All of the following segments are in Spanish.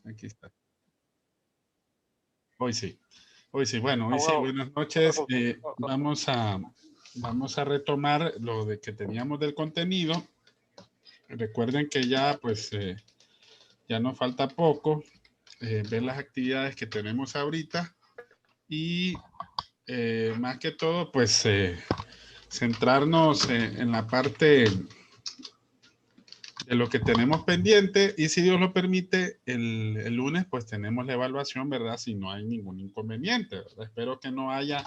Aquí está. Hoy sí. Hoy sí. Bueno, hoy sí. Abogado, Buenas otra noches. cosa. Vamos a retomar lo de que teníamos del contenido. Recuerden que ya, pues, ya nos falta poco. Ver las actividades que tenemos ahorita y más que todo, pues, centrarnos en la parte de lo que tenemos pendiente y si Dios lo permite, el lunes pues tenemos la evaluación, ¿verdad? Si no hay ningún inconveniente, ¿verdad? Espero que no haya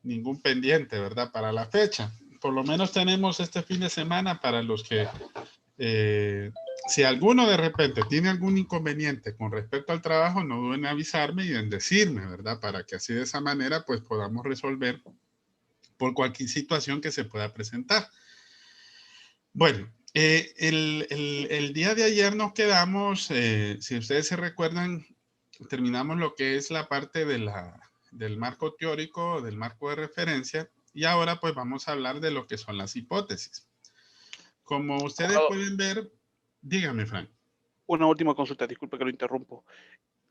ningún pendiente, ¿verdad? Para la fecha. Por lo menos tenemos este fin de semana para los que, si alguno de repente tiene algún inconveniente con respecto al trabajo, no duden en avisarme y en decirme, ¿verdad? Para que así de esa manera pues podamos resolver por cualquier situación que se pueda presentar. Bueno, el día de ayer nos quedamos, si ustedes se recuerdan, terminamos lo que es la parte del marco teórico, del marco de referencia, y ahora pues vamos a hablar de lo que son las hipótesis. Como ustedes Abogado, pueden ver, dígame, Frank. una última consulta, disculpe que lo interrumpo.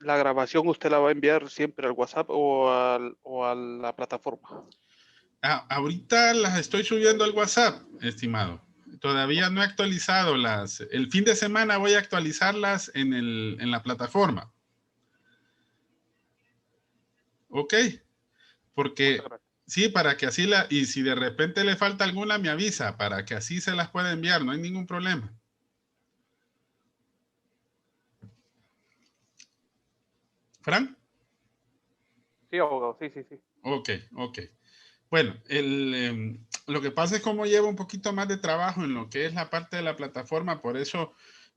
¿La grabación usted la va a enviar siempre al WhatsApp o a la plataforma? Ahorita las estoy subiendo al WhatsApp, estimado. Todavía no he actualizado las. El fin de semana voy a actualizarlas en la plataforma. Ok. Muchas Porque gracias. sí, para que así y si de repente le falta alguna, me avisa, para que así se las pueda enviar, no hay ningún problema. ¿Frank? Sí, abogado, sí, sí, sí. Ok, ok. Bueno, lo que pasa es como llevo un poquito más de trabajo en lo que es la parte de la plataforma, por eso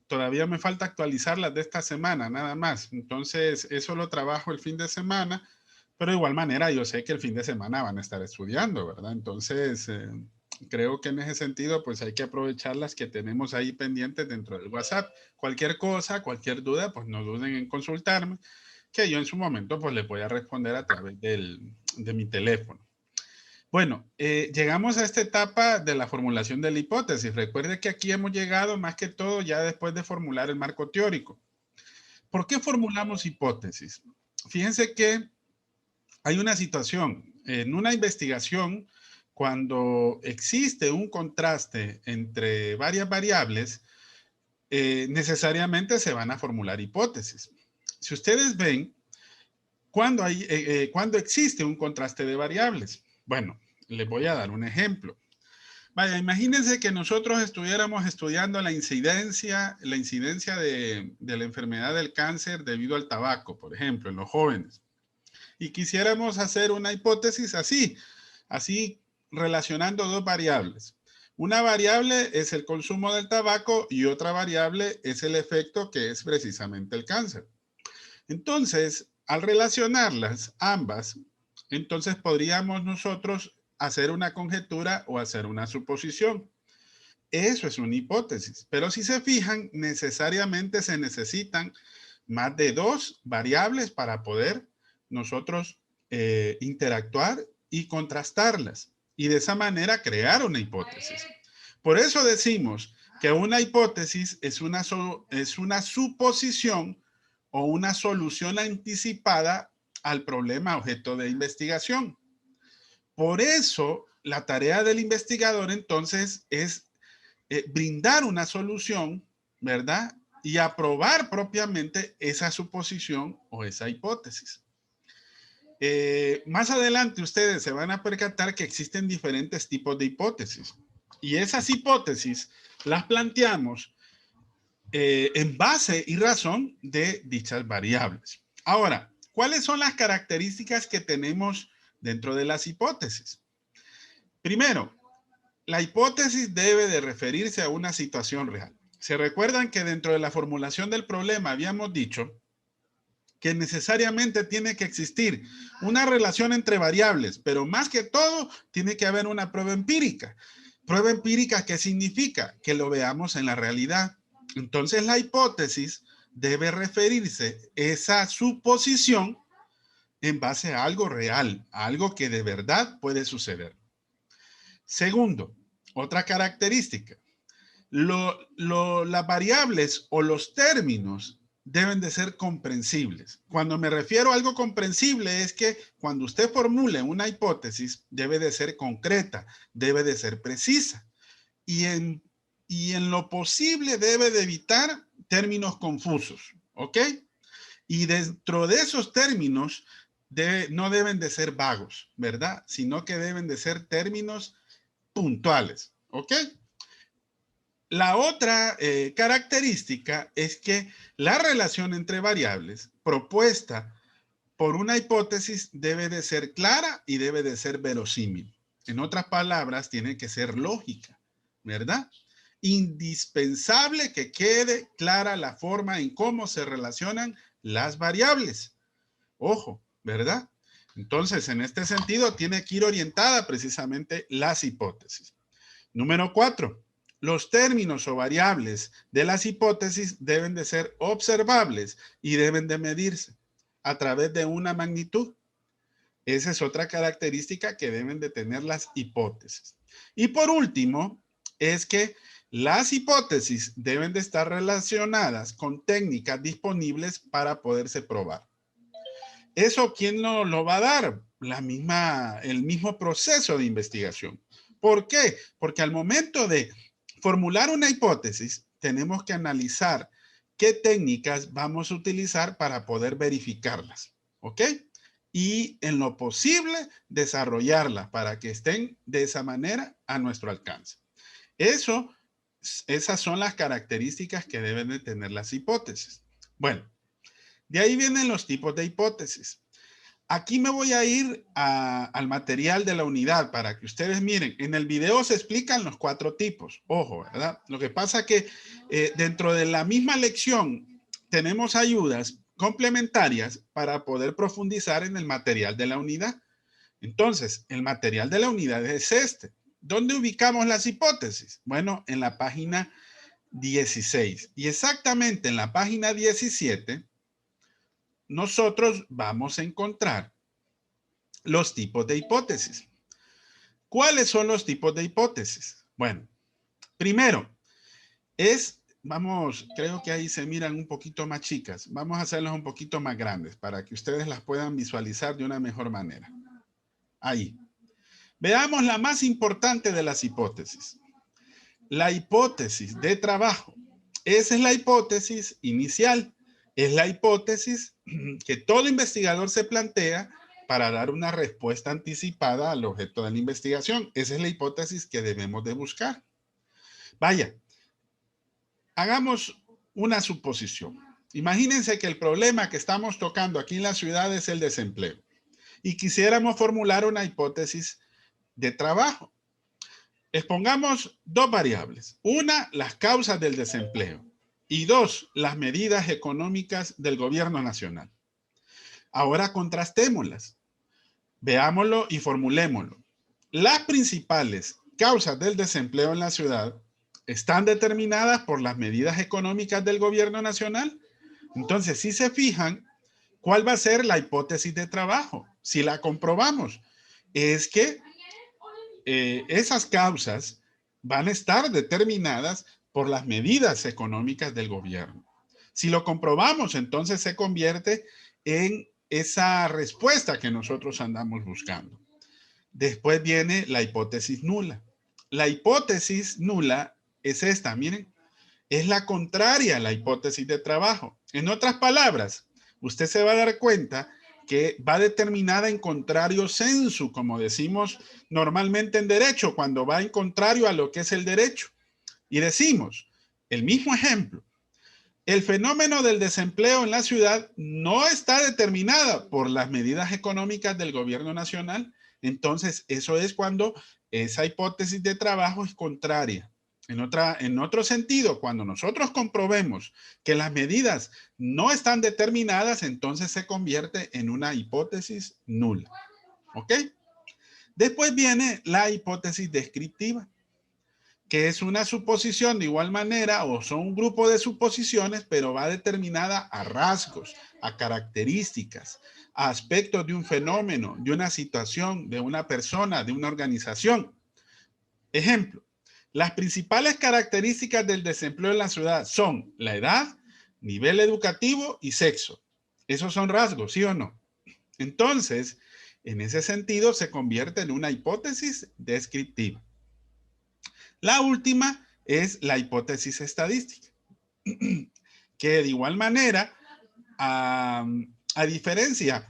todavía me falta actualizarlas de esta semana, nada más. Entonces, eso lo trabajo el fin de semana, pero de igual manera yo sé que el fin de semana van a estar estudiando, ¿verdad? Entonces, creo que en ese sentido, pues hay que aprovechar las que tenemos ahí pendientes dentro del WhatsApp. Cualquier cosa, cualquier duda, pues no duden en consultarme, que yo en su momento, pues le voy a responder a través de mi teléfono. Bueno, llegamos a esta etapa de la formulación de la hipótesis. Recuerde que aquí hemos llegado más que todo ya después de formular el marco teórico. ¿Por qué formulamos hipótesis? Fíjense que hay una situación. En una investigación, cuando existe un contraste entre varias variables, necesariamente se van a formular hipótesis. Si ustedes ven, cuando existe un contraste de variables, bueno, les voy a dar un ejemplo. Vaya, imagínense que nosotros estuviéramos estudiando la incidencia de la enfermedad del cáncer debido al tabaco, por ejemplo, en los jóvenes. Y quisiéramos hacer una hipótesis así relacionando dos variables. Una variable es el consumo del tabaco y otra variable es el efecto que es precisamente el cáncer. Entonces, al relacionarlas ambas, entonces podríamos nosotros hacer una conjetura o hacer una suposición. Eso es una hipótesis, pero si se fijan, necesariamente se necesitan más de dos variables para poder nosotros interactuar y contrastarlas y de esa manera crear una hipótesis. Por eso decimos que una hipótesis es una suposición o una solución anticipada al problema objeto de investigación. Por eso, la tarea del investigador entonces es brindar una solución, ¿verdad? Y aprobar propiamente esa suposición o esa hipótesis. Más adelante ustedes se van a percatar que existen diferentes tipos de hipótesis. Y esas hipótesis las planteamos en base y razón de dichas variables. Ahora, ¿cuáles son las características que tenemos dentro de las hipótesis? Primero, la hipótesis debe de referirse a una situación real. Se recuerdan que dentro de la formulación del problema habíamos dicho que necesariamente tiene que existir una relación entre variables, pero más que todo tiene que haber una prueba empírica. Prueba empírica, ¿qué significa? Que lo veamos en la realidad. Entonces la hipótesis debe referirse a esa suposición en base a algo real, a algo que de verdad puede suceder. Segundo, otra característica, las variables o los términos deben de ser comprensibles. Cuando me refiero a algo comprensible es que cuando usted formule una hipótesis, debe de ser concreta, debe de ser precisa. Y en lo posible debe de evitar términos confusos, ¿ok? Y dentro de esos términos no deben de ser vagos, ¿verdad? Sino que deben de ser términos puntuales, ¿ok? La otra característica es que la relación entre variables propuesta por una hipótesis debe de ser clara y debe de ser verosímil. En otras palabras, tiene que ser lógica, ¿verdad? Indispensable que quede clara la forma en cómo se relacionan las variables. Ojo, ¿verdad? Entonces, en este sentido, tiene que ir orientada precisamente las hipótesis. Número 4. Los términos o variables de las hipótesis deben de ser observables y deben de medirse a través de una magnitud. Esa es otra característica que deben de tener las hipótesis. Y por último, es que las hipótesis deben de estar relacionadas con técnicas disponibles para poderse probar. ¿Eso quién nos lo va a dar? El mismo proceso de investigación. ¿Por qué? Porque al momento de formular una hipótesis, tenemos que analizar qué técnicas vamos a utilizar para poder verificarlas, ¿ok? Y en lo posible, desarrollarlas para que estén de esa manera a nuestro alcance. Esas son las características que deben de tener las hipótesis. Bueno, de ahí vienen los tipos de hipótesis. Aquí me voy a ir al material de la unidad para que ustedes miren. En el video se explican los 4 tipos. Ojo, ¿verdad? Lo que pasa es que dentro de la misma lección tenemos ayudas complementarias para poder profundizar en el material de la unidad. Entonces, el material de la unidad es este. ¿Dónde ubicamos las hipótesis? Bueno, en la página 16. Y exactamente en la página 17 nosotros vamos a encontrar los tipos de hipótesis. ¿Cuáles son los tipos de hipótesis? Bueno, primero creo que ahí se miran un poquito más chicas. Vamos a hacerlas un poquito más grandes para que ustedes las puedan visualizar de una mejor manera. Ahí. Veamos la más importante de las hipótesis. La hipótesis de trabajo. Esa es la hipótesis inicial. Es la hipótesis que todo investigador se plantea para dar una respuesta anticipada al objeto de la investigación. Esa es la hipótesis que debemos de buscar. Vaya, hagamos una suposición. Imagínense que el problema que estamos tocando aquí en la ciudad es el desempleo y quisiéramos formular una hipótesis de trabajo. Expongamos 2 variables. Una, las causas del desempleo. Y 2, las medidas económicas del gobierno nacional. Ahora contrastémoslas. Veámoslo y formulémoslo. Las principales causas del desempleo en la ciudad están determinadas por las medidas económicas del gobierno nacional. Entonces, si se fijan, ¿cuál va a ser la hipótesis de trabajo? Si la comprobamos, es que esas causas van a estar determinadas por las medidas económicas del gobierno. Si lo comprobamos, entonces se convierte en esa respuesta que nosotros andamos buscando. Después viene la hipótesis nula. La hipótesis nula es esta, miren, es la contraria a la hipótesis de trabajo. En otras palabras, usted se va a dar cuenta que va determinada en contrario sensu, como decimos normalmente en derecho, cuando va en contrario a lo que es el derecho. Y decimos, el mismo ejemplo, el fenómeno del desempleo en la ciudad no está determinada por las medidas económicas del gobierno nacional. Entonces, eso es cuando esa hipótesis de trabajo es contraria. En otro sentido, cuando nosotros comprobemos que las medidas no están determinadas, entonces se convierte en una hipótesis nula. ¿Ok? Después viene la hipótesis descriptiva, que es una suposición de igual manera o son un grupo de suposiciones, pero va determinada a rasgos, a características, a aspectos de un fenómeno, de una situación, de una persona, de una organización. Ejemplo, las principales características del desempleo en la ciudad son la edad, nivel educativo y sexo. Esos son rasgos, ¿sí o no? Entonces, en ese sentido, se convierte en una hipótesis descriptiva. La última es la hipótesis estadística, que de igual manera, a diferencia,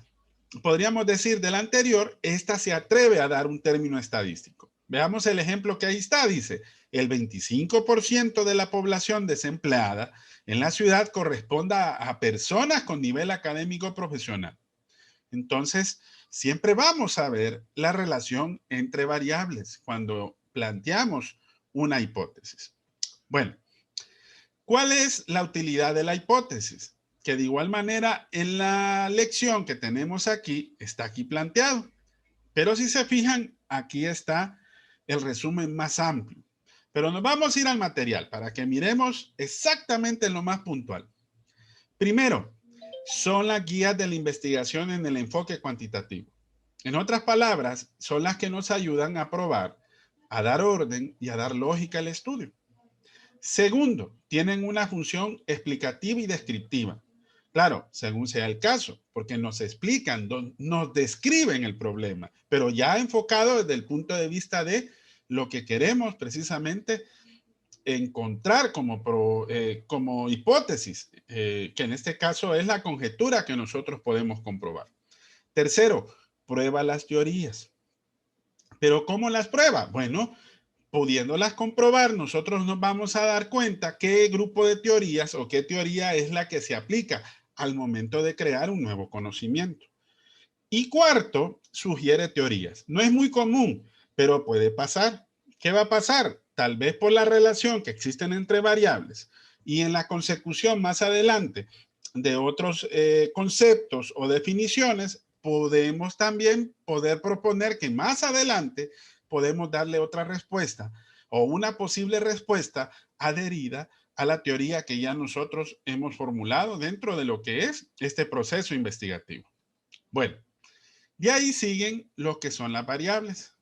podríamos decir, de la anterior, esta se atreve a dar un término estadístico. Veamos el ejemplo que ahí está, dice, el 25% de la población desempleada en la ciudad corresponde a personas con nivel académico profesional. Entonces, siempre vamos a ver la relación entre variables cuando planteamos una hipótesis. Bueno, ¿cuál es la utilidad de la hipótesis? Que de igual manera en la lección que tenemos aquí, está aquí planteado. Pero si se fijan, aquí está el resumen más amplio. Pero nos vamos a ir al material para que miremos exactamente lo más puntual. Primero, son las guías de la investigación en el enfoque cuantitativo. En otras palabras, son las que nos ayudan a probar, a dar orden y a dar lógica al estudio. Segundo, tienen una función explicativa y descriptiva. Claro, según sea el caso, porque nos explican, nos describen el problema, pero ya enfocado desde el punto de vista de lo que queremos precisamente encontrar como hipótesis, que en este caso es la conjetura que nosotros podemos comprobar. Tercero, prueba las teorías. ¿Pero cómo las prueba? Bueno, pudiéndolas comprobar, nosotros nos vamos a dar cuenta qué grupo de teorías o qué teoría es la que se aplica al momento de crear un nuevo conocimiento. Y cuarto, sugiere teorías. No es muy común, pero puede pasar. ¿Qué va a pasar? Tal vez por la relación que existen entre variables y en la consecución más adelante de otros conceptos o definiciones, podemos también poder proponer que más adelante podemos darle otra respuesta o una posible respuesta adherida a la teoría que ya nosotros hemos formulado dentro de lo que es este proceso investigativo. Bueno, de ahí siguen lo que son las variables.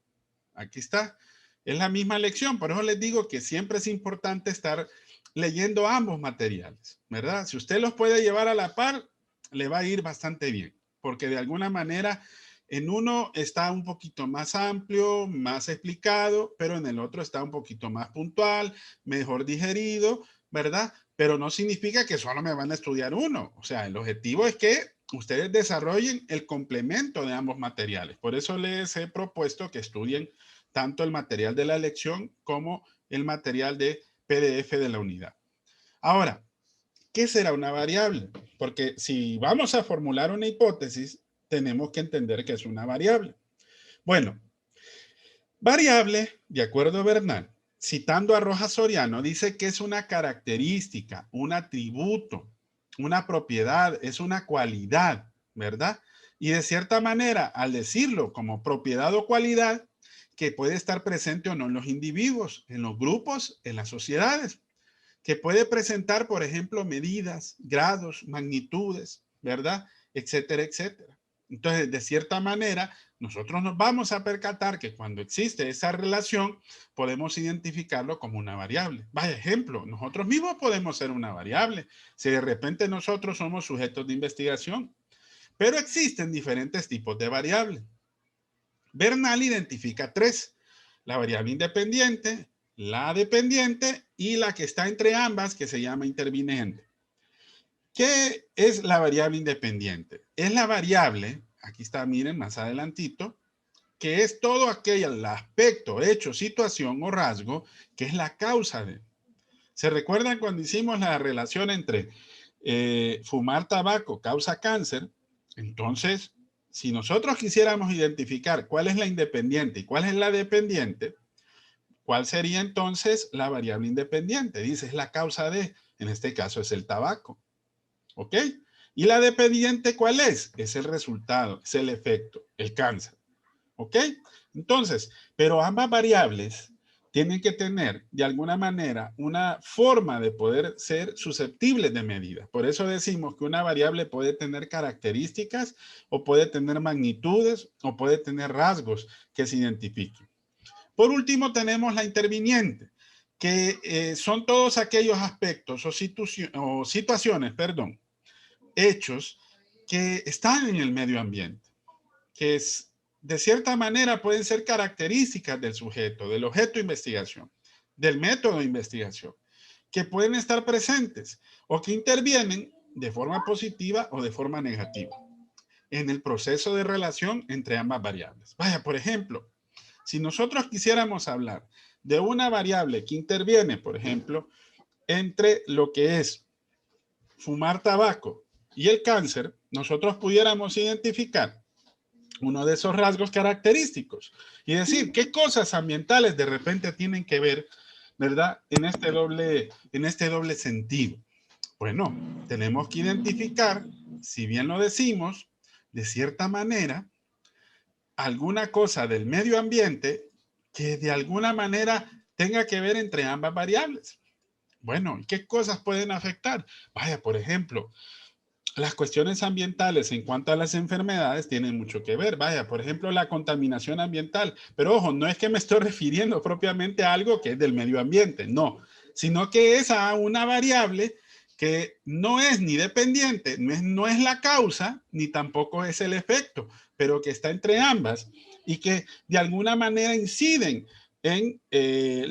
Aquí está. Es la misma lección, por eso les digo que siempre es importante estar leyendo ambos materiales, ¿verdad? Si usted los puede llevar a la par, le va a ir bastante bien, porque de alguna manera en uno está un poquito más amplio, más explicado, pero en el otro está un poquito más puntual, mejor digerido, ¿verdad? Pero no significa que solo me van a estudiar uno. O sea, el objetivo es que ustedes desarrollen el complemento de ambos materiales. Por eso les he propuesto que estudien tanto el material de la lección como el material de PDF de la unidad. Ahora, ¿qué será una variable? Porque si vamos a formular una hipótesis, tenemos que entender que es una variable. Bueno, variable, de acuerdo a Bernal, citando a Rojas Soriano, dice que es una característica, un atributo, una propiedad, es una cualidad, ¿verdad? Y de cierta manera, al decirlo como propiedad o cualidad, que puede estar presente o no en los individuos, en los grupos, en las sociedades, que puede presentar, por ejemplo, medidas, grados, magnitudes, ¿verdad? Etcétera, etcétera. Entonces, de cierta manera, nosotros nos vamos a percatar que cuando existe esa relación, podemos identificarlo como una variable. Vaya ejemplo, nosotros mismos podemos ser una variable. Si de repente nosotros somos sujetos de investigación, pero existen diferentes tipos de variables. Bernal identifica tres: la variable independiente, la dependiente y la que está entre ambas, que se llama interviniente. ¿Qué es la variable independiente? Es la variable, aquí está, miren, más adelantito, que es todo aquel aspecto, hecho, situación o rasgo que es la causa de. ¿Se recuerdan cuando hicimos la relación entre fumar tabaco causa cáncer? Entonces, si nosotros quisiéramos identificar cuál es la independiente y cuál es la dependiente, ¿cuál sería entonces la variable independiente? Dice, es la causa de, en este caso es el tabaco. ¿Ok? ¿Y la dependiente cuál es? Es el resultado, es el efecto, el cáncer. ¿Ok? Entonces, pero ambas variables tienen que tener de alguna manera una forma de poder ser susceptibles de medida. Por eso decimos que una variable puede tener características o puede tener magnitudes o puede tener rasgos que se identifiquen. Por último, tenemos la interviniente, que son todos aquellos aspectos o situaciones, perdón, hechos que están en el medio ambiente, que de cierta manera pueden ser características del sujeto, del objeto de investigación, del método de investigación, que pueden estar presentes o que intervienen de forma positiva o de forma negativa en el proceso de relación entre ambas variables. Vaya, por ejemplo, si nosotros quisiéramos hablar de una variable que interviene, por ejemplo, entre lo que es fumar tabaco y el cáncer, nosotros pudiéramos identificar uno de esos rasgos característicos y decir qué cosas ambientales de repente tienen que ver, ¿verdad? En este doble sentido. Bueno, tenemos que identificar, si bien lo decimos, de cierta manera, alguna cosa del medio ambiente que de alguna manera tenga que ver entre ambas variables. Bueno, ¿qué cosas pueden afectar? Vaya, por ejemplo, las cuestiones ambientales en cuanto a las enfermedades tienen mucho que ver. Vaya, por ejemplo, la contaminación ambiental. Pero ojo, no es que me estoy refiriendo propiamente a algo que es del medio ambiente, no, sino que es a una variable que no es ni dependiente, no es la causa, ni tampoco es el efecto, pero que está entre ambas y que de alguna manera inciden en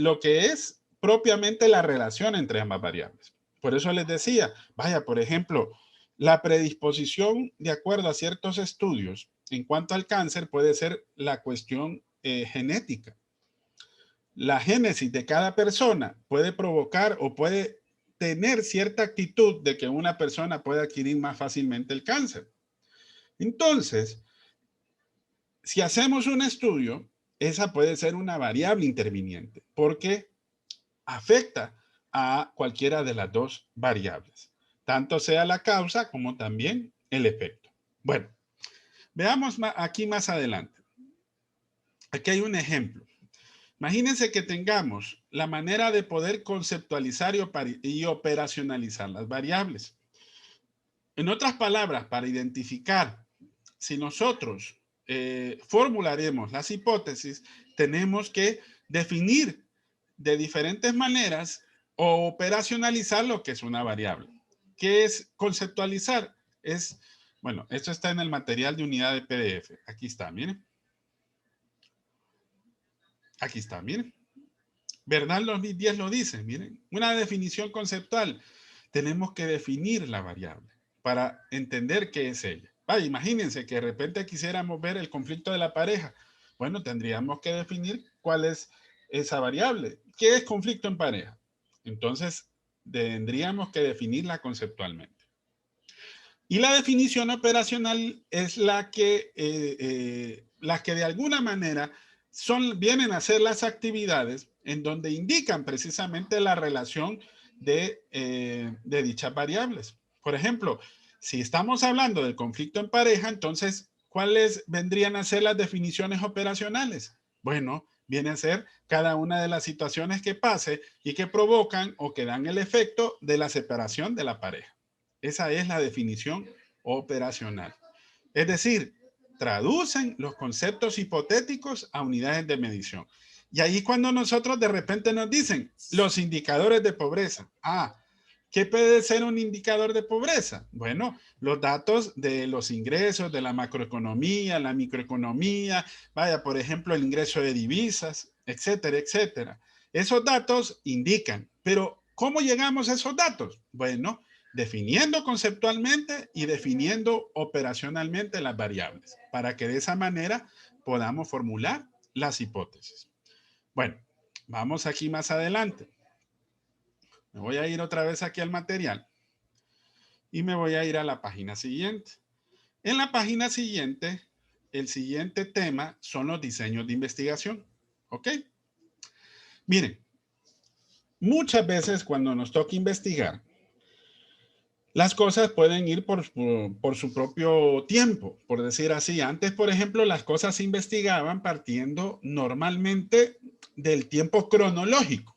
lo que es propiamente la relación entre ambas variables. Por eso les decía, vaya, por ejemplo, la predisposición, de acuerdo a ciertos estudios, en cuanto al cáncer, puede ser la cuestión genética. La génesis de cada persona puede provocar o puede tener cierta actitud de que una persona puede adquirir más fácilmente el cáncer. Entonces, si hacemos un estudio, esa puede ser una variable interviniente porque afecta a cualquiera de las dos variables, tanto sea la causa como también el efecto. Bueno, veamos aquí más adelante. Aquí hay un ejemplo. Imagínense que tengamos la manera de poder conceptualizar y operacionalizar las variables. En otras palabras, para identificar si nosotros formularemos las hipótesis, tenemos que definir de diferentes maneras o operacionalizar lo que es una variable. ¿Qué es conceptualizar? Bueno, esto está en el material de unidad de PDF. Aquí está, miren. Aquí está, miren. Bernal 2010 lo dice, miren. Una definición conceptual. Tenemos que definir la variable para entender qué es ella. Imagínense que de repente quisiéramos ver el conflicto de la pareja. Bueno, tendríamos que definir cuál es esa variable. ¿Qué es conflicto en pareja? Entonces, tendríamos que definirla conceptualmente. Y la definición operacional es la que de alguna manera vienen a ser las actividades en donde indican precisamente la relación de dichas variables. Por ejemplo, si estamos hablando del conflicto en pareja, entonces, ¿cuáles vendrían a ser las definiciones operacionales? Bueno, viene a ser cada una de las situaciones que pase y que provocan o que dan el efecto de la separación de la pareja. Esa es la definición operacional. Es decir, traducen los conceptos hipotéticos a unidades de medición. Y ahí cuando nosotros de repente nos dicen los indicadores de pobreza. ¿Qué puede ser un indicador de pobreza? Bueno, los datos de los ingresos, de la macroeconomía, la microeconomía, vaya, por ejemplo, el ingreso de divisas, etcétera, etcétera. Esos datos indican, pero ¿cómo llegamos a esos datos? Bueno, definiendo conceptualmente y definiendo operacionalmente las variables, para que de esa manera podamos formular las hipótesis. Bueno, vamos aquí más adelante. Me voy a ir otra vez aquí al material y me voy a ir a la página siguiente. En la página siguiente, el siguiente tema son los diseños de investigación. ¿Ok? Miren, muchas veces cuando nos toca investigar, las cosas pueden ir por su propio tiempo, por decir así. Antes, por ejemplo, las cosas se investigaban partiendo normalmente del tiempo cronológico.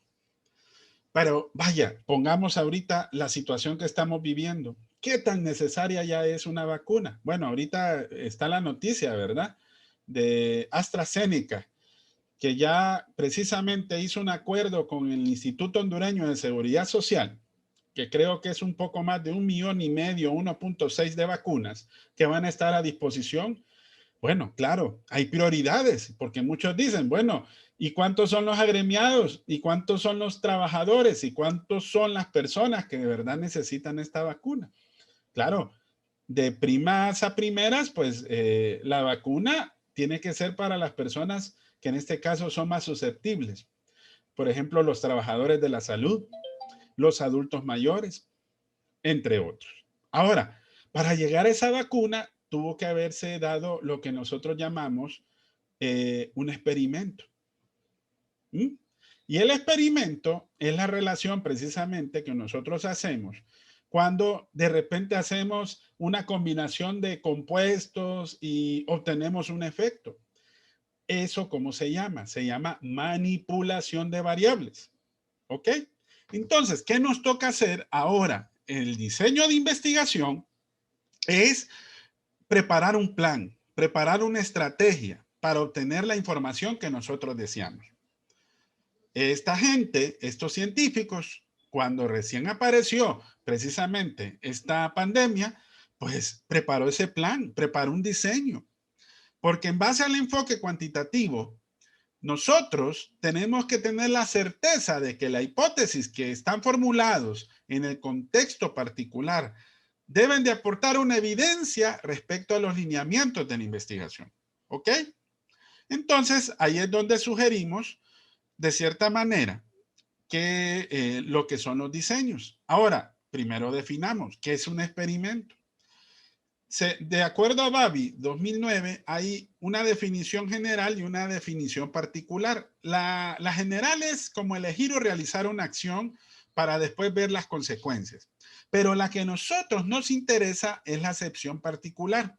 Pero vaya, pongamos ahorita la situación que estamos viviendo. ¿Qué tan necesaria ya es una vacuna? Bueno, ahorita está la noticia, ¿verdad? De AstraZeneca, que ya precisamente hizo un acuerdo con el Instituto Hondureño de Seguridad Social, que creo que es un poco más de 1,5 millones, 1,6 de vacunas que van a estar a disposición. Bueno, claro, hay prioridades, porque muchos dicen, bueno, ¿y cuántos son los agremiados? ¿Y cuántos son los trabajadores? ¿Y cuántos son las personas que de verdad necesitan esta vacuna? Claro, de primas a primeras, pues la vacuna tiene que ser para las personas que en este caso son más susceptibles. Por ejemplo, los trabajadores de la salud, los adultos mayores, entre otros. Ahora, para llegar a esa vacuna, tuvo que haberse dado lo que nosotros llamamos un experimento. ¿Mm? Y el experimento es la relación precisamente que nosotros hacemos cuando de repente hacemos una combinación de compuestos y obtenemos un efecto. ¿Eso cómo se llama? Se llama manipulación de variables. ¿Ok? Entonces, ¿qué nos toca hacer ahora? El diseño de investigación es preparar un plan, preparar una estrategia para obtener la información que nosotros deseamos. Esta gente, estos científicos, cuando recién apareció precisamente esta pandemia, pues preparó ese plan, preparó un diseño. Porque en base al enfoque cuantitativo, nosotros tenemos que tener la certeza de que la hipótesis que están formulados en el contexto particular deben de aportar una evidencia respecto a los lineamientos de la investigación. ¿Ok? Entonces, ahí es donde sugerimos, de cierta manera, que lo que son los diseños. Ahora, primero definamos qué es un experimento. De acuerdo a Babi 2009, hay una definición general y una definición particular. La general es como elegir o realizar una acción para después ver las consecuencias. Pero la que a nosotros nos interesa es la acepción particular.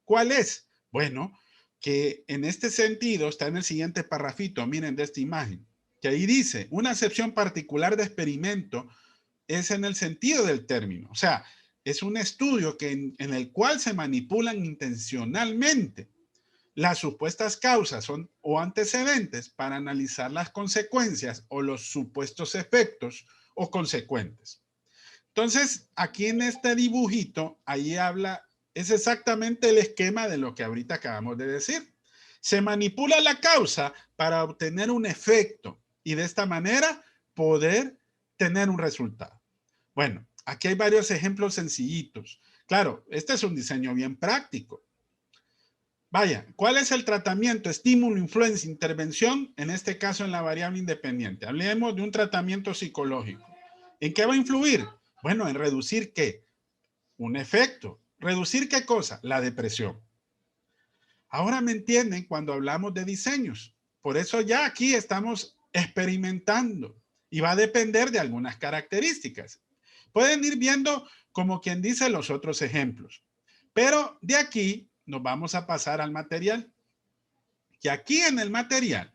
¿Cuál es? Bueno, que en este sentido está en el siguiente parrafito, miren de esta imagen, que ahí dice, una acepción particular de experimento es en el sentido del término. O sea, es un estudio en el cual se manipulan intencionalmente las supuestas causas o antecedentes para analizar las consecuencias o los supuestos efectos o consecuentes. Entonces, aquí en este dibujito, ahí habla, es exactamente el esquema de lo que ahorita acabamos de decir. Se manipula la causa para obtener un efecto y de esta manera poder tener un resultado. Bueno, aquí hay varios ejemplos sencillitos. Claro, este es un diseño bien práctico. Vaya, ¿cuál es el tratamiento? Estímulo, influencia, intervención, en este caso en la variable independiente. Hablemos de un tratamiento psicológico. ¿En qué va a influir? Bueno, en reducir ¿qué? Un efecto. ¿Reducir qué cosa? La depresión. Ahora me entienden cuando hablamos de diseños. Por eso ya aquí estamos experimentando y va a depender de algunas características. Pueden ir viendo como quien dice los otros ejemplos. Pero de aquí nos vamos a pasar al material. Y aquí en el material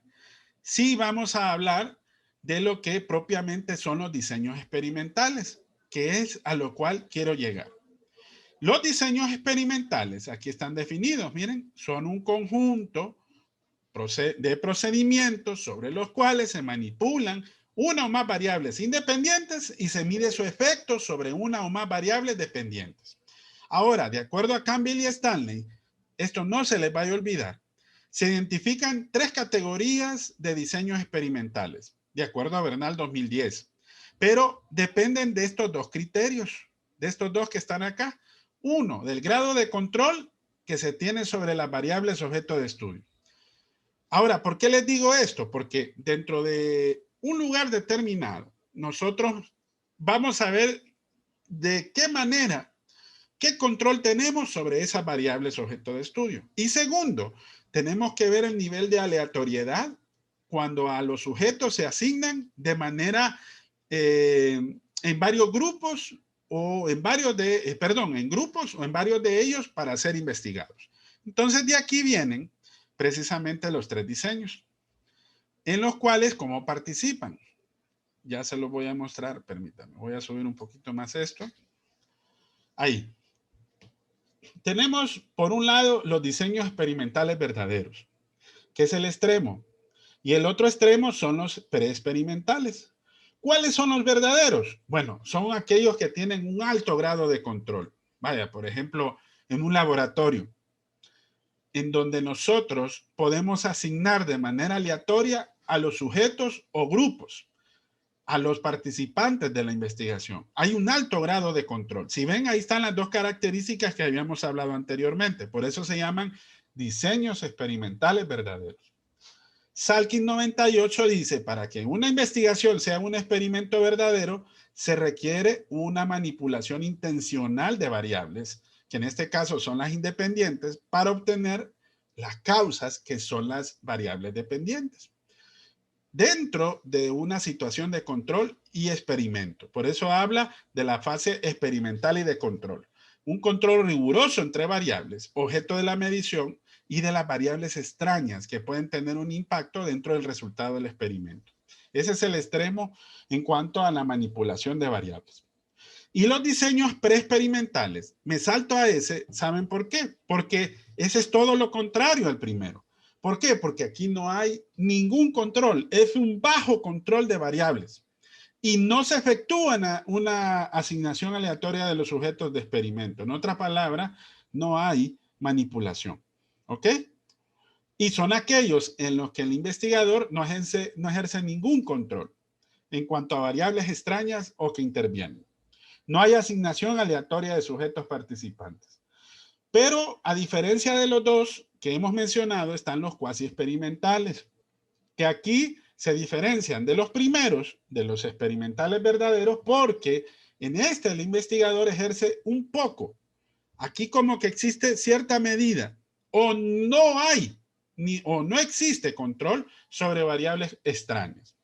sí vamos a hablar de lo que propiamente son los diseños experimentales, que es a lo cual quiero llegar. Los diseños experimentales, aquí están definidos, miren, son un conjunto de procedimientos sobre los cuales se manipulan una o más variables independientes y se mide su efecto sobre una o más variables dependientes. Ahora, de acuerdo a Campbell y Stanley, esto no se les vaya a olvidar, se identifican 3 categorías de diseños experimentales, de acuerdo a Bernal 2010, pero dependen de estos 2 criterios, de estos 2 que están acá. Uno, del grado de control que se tiene sobre las variables objeto de estudio. Ahora, ¿por qué les digo esto? Porque dentro de un lugar determinado, nosotros vamos a ver de qué manera, qué control tenemos sobre esas variables objeto de estudio. Y segundo, tenemos que ver el nivel de aleatoriedad cuando a los sujetos se asignan de manera en varios grupos o en varios de, en grupos o en varios de ellos para ser investigados. Entonces de aquí vienen precisamente los 3 diseños, en los cuales cómo participan. Ya se los voy a mostrar, permítanme, voy a subir un poquito más esto. Ahí. Tenemos por un lado los diseños experimentales verdaderos, que es el extremo. Y el otro extremo son los preexperimentales. ¿Cuáles son los verdaderos? Bueno, son aquellos que tienen un alto grado de control. Vaya, por ejemplo, en un laboratorio, en donde nosotros podemos asignar de manera aleatoria a los sujetos o grupos, a los participantes de la investigación. Hay un alto grado de control. Si ven, ahí están las dos características que habíamos hablado anteriormente. Por eso se llaman diseños experimentales verdaderos. Salkin 98 dice, para que una investigación sea un experimento verdadero, se requiere una manipulación intencional de variables, que en este caso son las independientes, para obtener las causas que son las variables dependientes, dentro de una situación de control y experimento. Por eso habla de la fase experimental y de control. Un control riguroso entre variables, objeto de la medición, y de las variables extrañas que pueden tener un impacto dentro del resultado del experimento. Ese es el extremo en cuanto a la manipulación de variables. Y los diseños preexperimentales, me salto a ese, ¿saben por qué? Porque ese es todo lo contrario al primero. ¿Por qué? Porque aquí no hay ningún control, es un bajo control de variables y no se efectúa una asignación aleatoria de los sujetos de experimento. En otras palabras, no hay manipulación. ¿Ok? Y son aquellos en los que el investigador no ejerce ningún control en cuanto a variables extrañas o que intervienen. No hay asignación aleatoria de sujetos participantes. Pero a diferencia de los dos que hemos mencionado, están los cuasi experimentales, que aquí se diferencian de los primeros, de los experimentales verdaderos, porque en este el investigador ejerce un poco. Aquí como que existe cierta medida, o no hay, o no existe control sobre variables extrañas.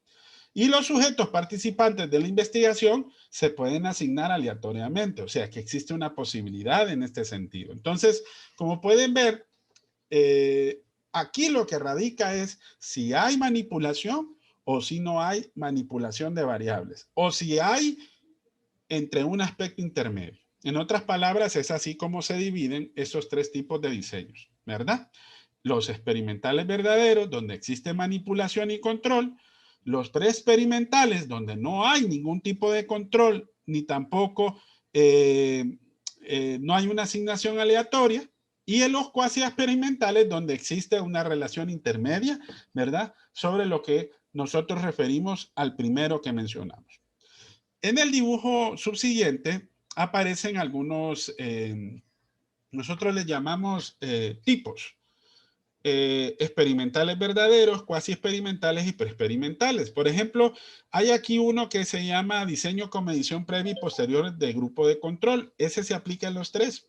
Y los sujetos participantes de la investigación se pueden asignar aleatoriamente, o sea que existe una posibilidad en este sentido. Entonces, como pueden ver, aquí lo que radica es si hay manipulación o si no hay manipulación de variables, o si hay entre un aspecto intermedio. En otras palabras, es así como se dividen esos tres tipos de diseños, ¿verdad? Los experimentales verdaderos, donde existe manipulación y control; los preexperimentales, donde no hay ningún tipo de control, ni tampoco no hay una asignación aleatoria; y en los cuasi experimentales, donde existe una relación intermedia, ¿verdad? Sobre lo que nosotros referimos al primero que mencionamos. En el dibujo subsiguiente aparecen algunos, nosotros les llamamos tipos. Experimentales verdaderos, cuasi experimentales y preexperimentales. Por ejemplo, hay aquí uno que se llama diseño con medición previa y posterior de grupo de control. Ese se aplica en los tres.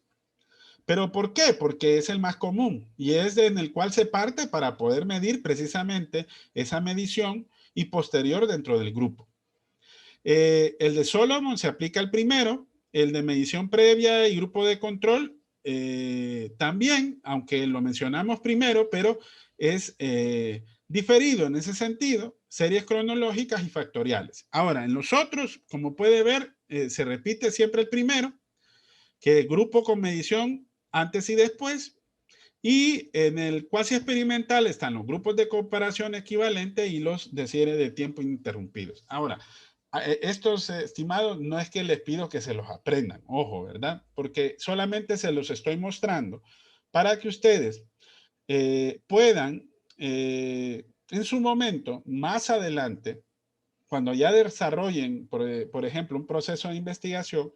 ¿Pero por qué? Porque es el más común y es en el cual se parte para poder medir precisamente esa medición y posterior dentro del grupo. El de Solomon se aplica al primero, el de medición previa y grupo de control también, aunque lo mencionamos primero, pero es diferido en ese sentido, series cronológicas y factoriales. Ahora, en los otros, como puede ver, se repite siempre el primero, que grupo con medición antes y después, y en el cuasi experimental están los grupos de comparación equivalente y los de serie de tiempo ininterrumpidos. Ahora, estos estimados no es que les pido que se los aprendan, ojo, ¿verdad? Porque solamente se los estoy mostrando para que ustedes puedan en su momento, más adelante, cuando ya desarrollen, por ejemplo, un proceso de investigación,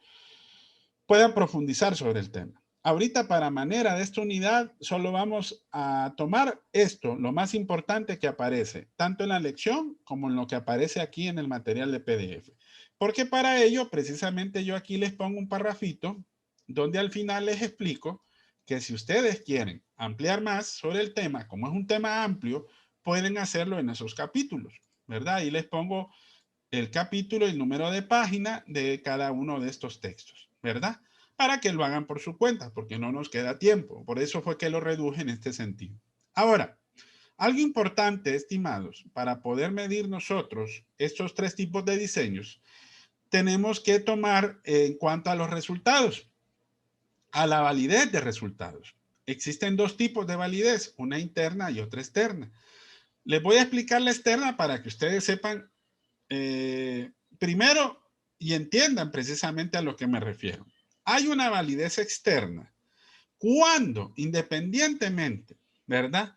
puedan profundizar sobre el tema. Ahorita, para manera de esta unidad, solo vamos a tomar esto, lo más importante que aparece, tanto en la lección como en lo que aparece aquí en el material de PDF. Porque para ello, precisamente yo aquí les pongo un parrafito donde al final les explico que si ustedes quieren ampliar más sobre el tema, como es un tema amplio, pueden hacerlo en esos capítulos, ¿verdad? Y les pongo el capítulo y el número de página de cada uno de estos textos, ¿verdad? Para que lo hagan por su cuenta, porque no nos queda tiempo. Por eso fue que lo reduje en este sentido. Ahora, algo importante, estimados, para poder medir nosotros estos tres tipos de diseños, tenemos que tomar en cuanto a los resultados, a la validez de resultados. Existen dos tipos de validez, una interna y otra externa. Les voy a explicar la externa para que ustedes sepan primero y entiendan precisamente a lo que me refiero. Hay una validez externa cuando, independientemente, ¿verdad?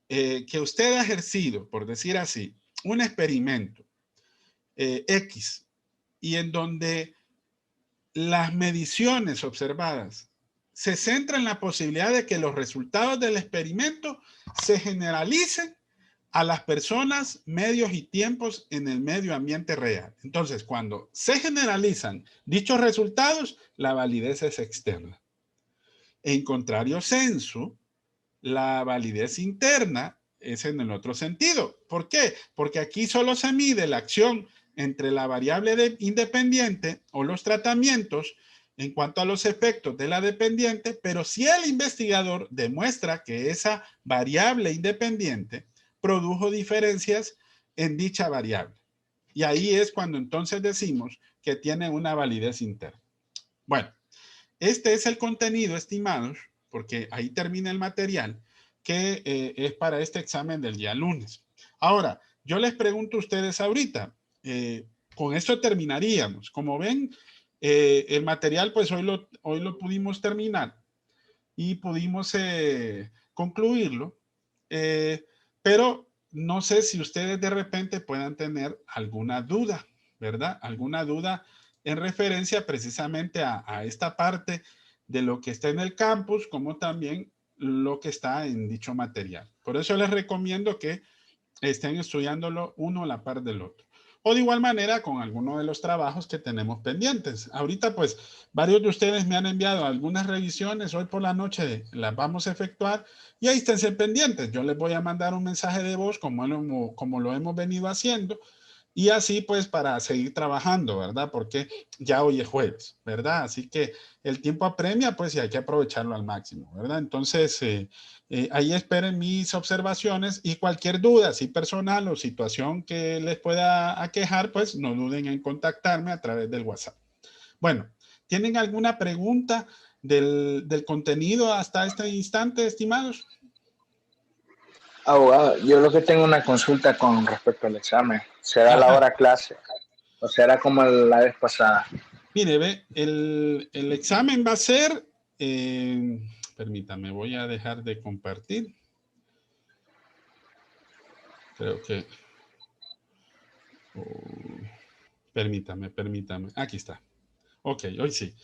Que usted ha ejercido, por decir así, un experimento X y en donde las mediciones observadas se centran en la posibilidad de que los resultados del experimento se generalicen a las personas, medios y tiempos en el medio ambiente real. Entonces, cuando se generalizan dichos resultados, la validez es externa. En contrario sensu, la validez interna es en el otro sentido. ¿Por qué? Porque aquí solo se mide la acción entre la variable independiente o los tratamientos en cuanto a los efectos de la dependiente, pero si el investigador demuestra que esa variable independiente produjo diferencias en dicha variable. Y ahí es cuando entonces decimos que tiene una validez interna. Bueno, este es el contenido, estimados, porque ahí termina el material que es para este examen del día lunes. Ahora, yo les pregunto a ustedes ahorita, con esto terminaríamos. Como ven, el material pues hoy lo pudimos terminar y pudimos concluirlo, pero no sé si ustedes de repente puedan tener alguna duda, ¿verdad? Alguna duda en referencia precisamente a esta parte de lo que está en el campus, como también lo que está en dicho material. Por eso les recomiendo que estén estudiándolo uno a la par del otro. O de igual manera con alguno de los trabajos que tenemos pendientes. Ahorita pues varios de ustedes me han enviado algunas revisiones, hoy por la noche las vamos a efectuar y ahí estén pendientes. Yo les voy a mandar un mensaje de voz como lo hemos venido haciendo y así pues para seguir trabajando, ¿verdad? Porque ya hoy es jueves, ¿verdad? Así que el tiempo apremia pues y hay que aprovecharlo al máximo, ¿verdad? Entonces ahí esperen mis observaciones y cualquier duda, si personal o situación que les pueda aquejar, pues no duden en contactarme a través del WhatsApp. Bueno, ¿tienen alguna pregunta del contenido hasta este instante, estimados? Abogado, yo lo que tengo una consulta con respecto al examen. ¿Será la Ajá. hora clase o será como la vez pasada? Mire, ve, el examen va a ser, permítame, voy a dejar de compartir. Creo que, permítame, aquí está. Ok, hoy sí.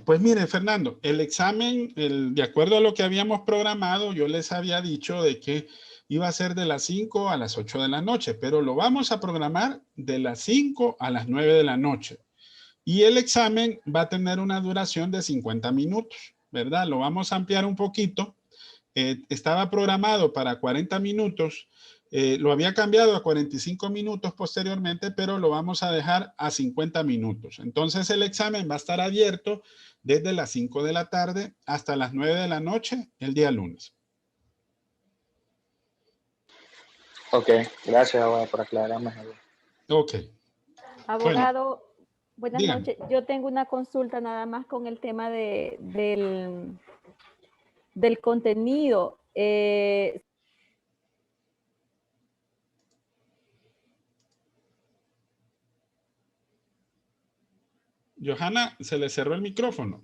Pues mire, Fernando, el examen, de acuerdo a lo que habíamos programado, yo les había dicho de que iba a ser de las 5 a las 8 de la noche, pero lo vamos a programar de las 5 a las 9 de la noche. Y el examen va a tener una duración de 50 minutos, ¿verdad? Lo vamos a ampliar un poquito. Estaba programado para 40 minutos. Lo había cambiado a 45 minutos posteriormente, pero lo vamos a dejar a 50 minutos. Entonces el examen va a estar abierto desde las 5 de la tarde hasta las 9 de la noche el día lunes. Ok, gracias, abogado, por aclararme. Ok. Abogado, Bueno, buenas dígame. noches. Yo tengo una consulta nada más con el tema del contenido. Johanna, se le cerró el micrófono.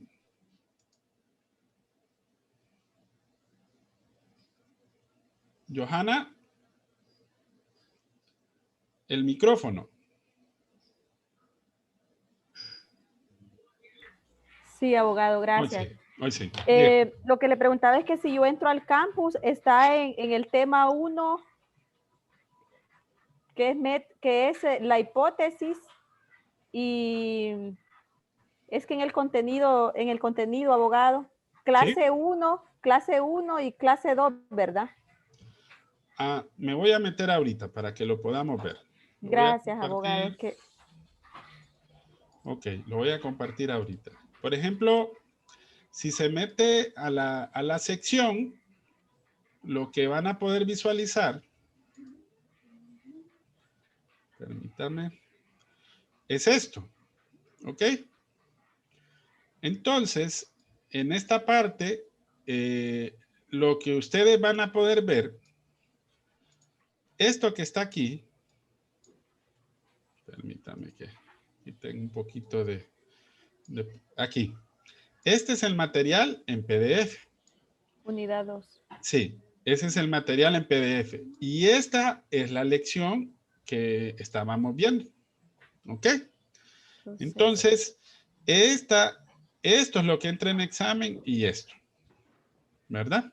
Johanna, el micrófono. Sí, abogado, gracias. Hoy sí. Lo que le preguntaba es que si yo entro al campus, está en el tema 1, que es la hipótesis, y es que en el contenido, abogado, clase 1 y clase 2, ¿verdad? Me voy a meter ahorita para que lo podamos ver. Gracias, abogado. Ok, lo voy a compartir ahorita. Por ejemplo, si se mete a la sección, lo que van a poder visualizar, permítame, es esto. ¿Ok? Entonces, en esta parte, lo que ustedes van a poder ver esto que está aquí, permítame que aquí tengo un poquito de aquí. Este es el material en PDF. Unidad 2. Sí, ese es el material en PDF. Y esta es la lección que estábamos viendo. ¿Ok? Entonces, esto es lo que entra en examen y esto. ¿Verdad?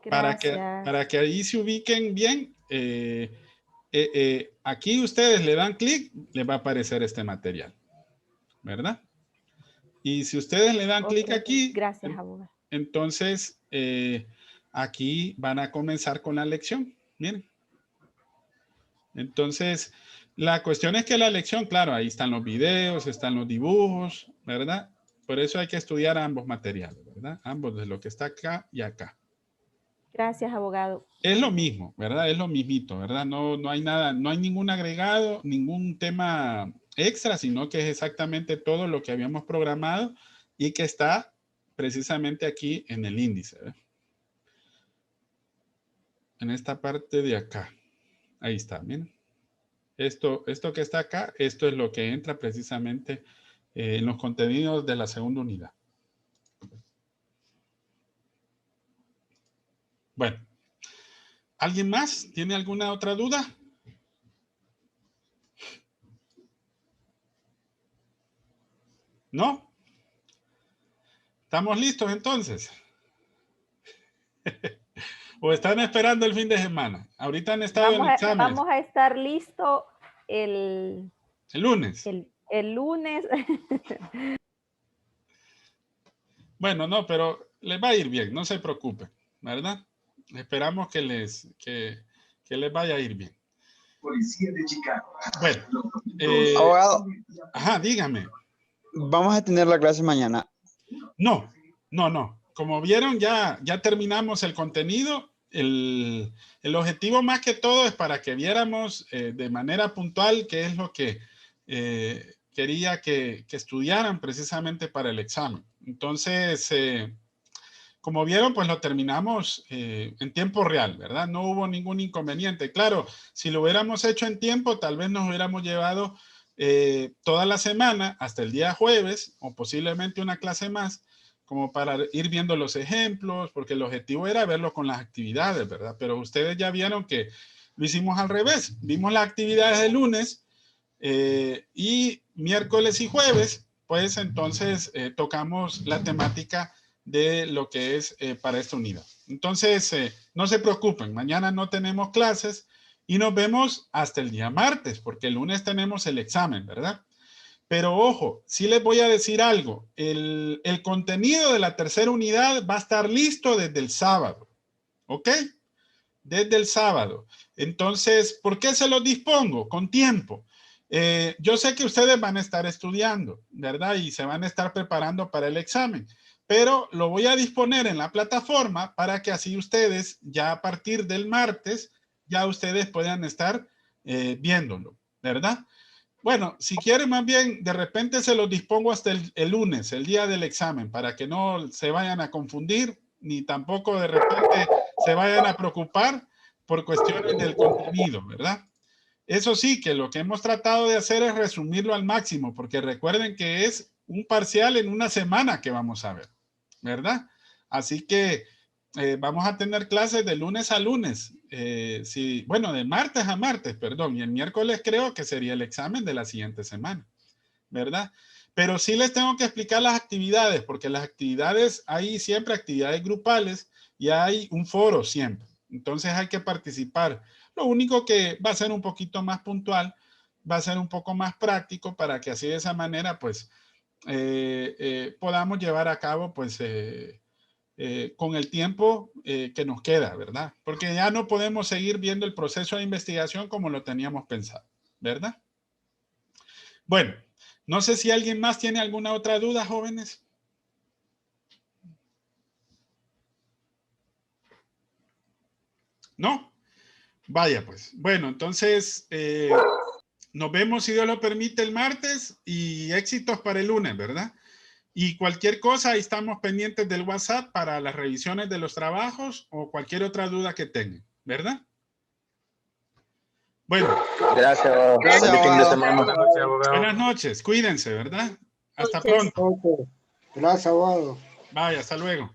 Para que ahí se ubiquen bien, aquí ustedes le dan clic, les va a aparecer este material. ¿Verdad? Y si ustedes le dan clic aquí, gracias, abogado. Entonces, aquí van a comenzar con la lección. Miren. Entonces, la cuestión es que la lección, claro, ahí están los videos, están los dibujos, ¿verdad? Por eso hay que estudiar ambos materiales, ¿verdad? Ambos, de lo que está acá y acá. Gracias, abogado. Es lo mismo, ¿verdad? Es lo mismito, ¿verdad? No hay nada, no hay ningún agregado, ningún tema extra, sino que es exactamente todo lo que habíamos programado y que está precisamente aquí en el índice, ¿verdad? En esta parte de acá. Ahí está, miren. Esto que está acá, esto es lo que entra precisamente en los contenidos de la segunda unidad. Bueno. ¿Alguien más? ¿Tiene alguna otra duda? ¿No? ¿Estamos listos entonces? ¿O están esperando el fin de semana? Ahorita han estado en exámenes. Vamos a estar listos el lunes. El lunes. Bueno, no, pero les va a ir bien, no se preocupen, ¿verdad? Esperamos que les vaya a ir bien. Policía de Chicago. Bueno. Abogado. Ajá, dígame. ¿Vamos a tener la clase mañana? No. Como vieron, ya terminamos el contenido. El objetivo más que todo es para que viéramos de manera puntual qué es lo que quería que estudiaran precisamente para el examen. Entonces, como vieron, pues lo terminamos en tiempo real, ¿verdad? No hubo ningún inconveniente. Claro, si lo hubiéramos hecho en tiempo, tal vez nos hubiéramos llevado toda la semana hasta el día jueves o posiblemente una clase más, como para ir viendo los ejemplos, porque el objetivo era verlo con las actividades, ¿verdad? Pero ustedes ya vieron que lo hicimos al revés. Vimos las actividades de lunes y miércoles y jueves, pues entonces tocamos la temática de lo que es para esta unidad. Entonces, no se preocupen, mañana no tenemos clases y nos vemos hasta el día martes, porque el lunes tenemos el examen, ¿verdad? Pero ojo, sí les voy a decir algo. El contenido de la tercera unidad va a estar listo desde el sábado. ¿Ok? Desde el sábado. Entonces, ¿por qué se los dispongo? Con tiempo. Yo sé que ustedes van a estar estudiando, ¿verdad? Y se van a estar preparando para el examen. Pero lo voy a disponer en la plataforma para que así ustedes, ya a partir del martes, ya ustedes puedan estar viéndolo, ¿verdad? Bueno, si quieren más bien, de repente se los dispongo hasta el lunes, el día del examen, para que no se vayan a confundir, ni tampoco de repente se vayan a preocupar por cuestiones del contenido, ¿verdad? Eso sí, que lo que hemos tratado de hacer es resumirlo al máximo, porque recuerden que es un parcial en una semana que vamos a ver, ¿verdad? Así que vamos a tener clases de lunes a lunes. Bueno, de martes a martes, perdón. Y el miércoles creo que sería el examen de la siguiente semana, ¿verdad? Pero sí les tengo que explicar las actividades, porque las actividades, hay siempre actividades grupales y hay un foro siempre. Entonces hay que participar. Lo único que va a ser un poquito más puntual, va a ser un poco más práctico para que así de esa manera, pues, podamos llevar a cabo, pues, con el tiempo que nos queda, ¿verdad? Porque ya no podemos seguir viendo el proceso de investigación como lo teníamos pensado, ¿verdad? Bueno, no sé si alguien más tiene alguna otra duda, jóvenes. ¿No? Vaya, pues. Bueno, entonces nos vemos, si Dios lo permite, el martes y éxitos para el lunes, ¿verdad? Y cualquier cosa, ahí estamos pendientes del WhatsApp para las revisiones de los trabajos o cualquier otra duda que tengan, ¿verdad? Bueno, Gracias, abogado. Gracias, Feliz fin de abogado. semana. buenas noches. Cuídense, ¿verdad? Hasta pronto. Ok. Gracias, abogado. Vaya, hasta luego.